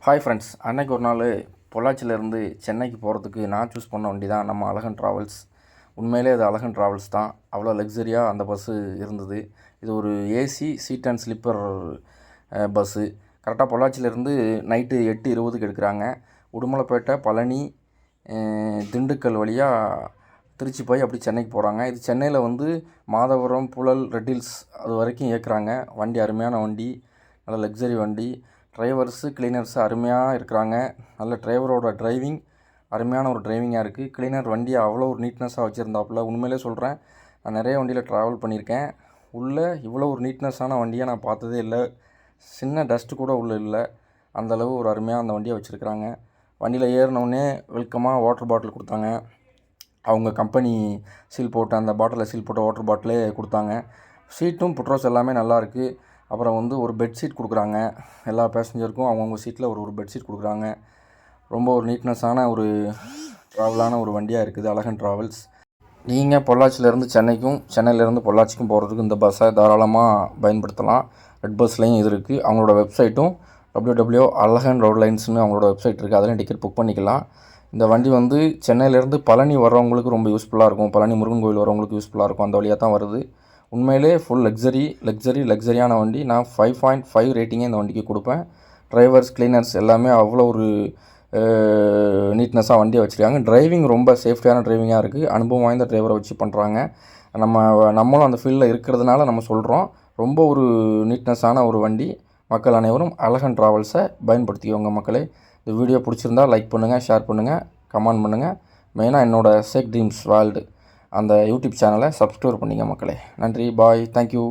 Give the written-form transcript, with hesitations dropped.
Hi friends, அன்னைக்கு ஒரு நாள் பொள்ளாச்சியிலேருந்து சென்னைக்கு போகிறதுக்கு நான் சூஸ் பண்ண வண்டி தான் நம்ம அழகன் ட்ராவல்ஸ். உண்மையிலே அது அழகன் ட்ராவல்ஸ் தான். அவ்வளோ லக்ஸரியாக அந்த பஸ்ஸு இருந்தது. இது ஒரு AC seat and sleeper bus. கரெக்டாக பொள்ளாச்சியிலேருந்து நைட்டு 8:20க்கு எடுக்கிறாங்க. உடுமலைப்பேட்டை, பழனி, திண்டுக்கல் வழியாக திருச்சி போய் அப்படி சென்னைக்கு போகிறாங்க. இது சென்னையில் மாதவரம், புழல், ரெட் ஹில்ஸ் அது வரைக்கும் இயக்குறாங்க. வண்டி அருமையான வண்டி, நல்ல லக்ஸரி வண்டி. டிரைவர்ஸு, கிளீனர்ஸு அருமையாக இருக்கிறாங்க. நல்ல டிரைவரோட டிரைவிங் அருமையான ஒரு டிரைவிங்காக இருக்குது. கிளீனர் வண்டியை அவ்வளோ ஒரு நீட்னஸாக வச்சுருந்தாப்புல. உண்மையிலே சொல்கிறேன், நான் நிறைய வண்டியில் ட்ராவல் பண்ணியிருக்கேன். உள்ளே இவ்வளோ ஒரு நீட்னஸான வண்டியை நான் பார்த்ததே இல்லை. சின்ன டஸ்ட்டு கூட உள்ளே இல்லை. அந்தளவு ஒரு அருமையாக அந்த வண்டியை வச்சுருக்கிறாங்க. வண்டியில் ஏறினோடனே வெல்கமாக வாட்டர் பாட்டில் கொடுத்தாங்க. அவங்க கம்பெனி சீல் போட்ட அந்த பாட்டிலில் சீல் போட்ட வாட்டர் பாட்டிலே கொடுத்தாங்க. சீட்டும் புட்ரோஸ் எல்லாமே நல்லாயிருக்கு. அப்புறம் ஒரு பெட்ஷீட் கொடுக்குறாங்க. எல்லா பேசஞ்சருக்கும் அவங்கவுங்க சீட்டில் ஒரு பெட்ஷீட் கொடுக்குறாங்க. ரொம்ப ஒரு நீட்னஸான ஒரு ட்ராவலான ஒரு வண்டியாக இருக்குது அழகன் ட்ராவல்ஸ். நீங்கள் பொள்ளாச்சியிலேருந்து சென்னைக்கும், சென்னையிலேருந்து பொள்ளாச்சிக்கும் போகிறதுக்கு இந்த பஸ்ஸை தாராளமாக பயன்படுத்தலாம். ரெட் பஸ்லேயும் இது இருக்குது. அவங்களோட வெப்சைட்டும் www.alahan roadlines அவங்களோட வெப்சைட் இருக்குது. அதிலையும் டிக்கெட் புக் பண்ணிக்கலாம். இந்த வண்டி சென்னையிலேருந்து பழனி வர்றவங்களுக்கு ரொம்ப யூஸ்ஃபுல்லாக இருக்கும். பழனி முருகன் கோயில் வரவங்களுக்கு யூஸ்ஃபுல்லாக இருக்கும். அந்த வழியாக தான் வருது. உண்மையிலே ஃபுல் லக்ஸரியான வண்டி. நான் 5.5 ரேட்டிங்கே இந்த வண்டிக்கு கொடுப்பேன். டிரைவர்ஸ், கிளீனர்ஸ் எல்லாமே அவ்வளோ ஒரு நீட்னஸாக வண்டியை வச்சுருக்காங்க. டிரைவிங் ரொம்ப சேஃப்டியான டிரைவிங்காக இருக்குது. அனுபவம் வாய்ந்த டிரைவரை வச்சு பண்ணுறாங்க. நம்மளும் அந்த ஃபீல்டில் இருக்கிறதுனால நம்ம சொல்கிறோம். ரொம்ப ஒரு நீட்னஸான ஒரு வண்டி. மக்கள் அனைவரும் அழகன் ட்ராவல்ஸை பயன்படுத்திக்கோங்க மக்களே. இந்த வீடியோ பிடிச்சிருந்தால் லைக் பண்ணுங்கள், ஷேர் பண்ணுங்கள், கமெண்ட் பண்ணுங்கள். மெயினாக என்னோடய சேக் ட்ரீம்ஸ் வேர்ல்டு அந்த யூடியூப் சேனலை சப்ஸ்கிரைப் பண்ணிங்க மக்களே. நன்றி, பாய், தேங்க்யூ.